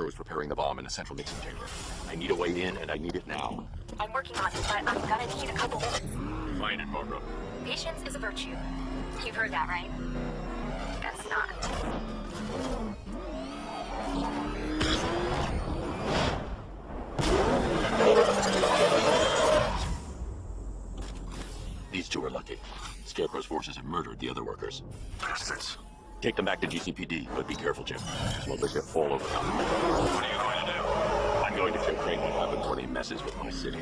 is preparing the bomb in a central mixing chamber. I need a way in, and I need it now. I'm working on it, but I'm gonna need a couple minutes. Find it, Barbara. Patience is a virtue. You've heard that, right? Guess not. These two are lucky. Scarecrow's forces have murdered the other workers. Bastards. Take them back to GCPD, but be careful, Jim. Smoke this shit fall over them. What are you going to do? I'm going to show Crane what happens when he messes with my city.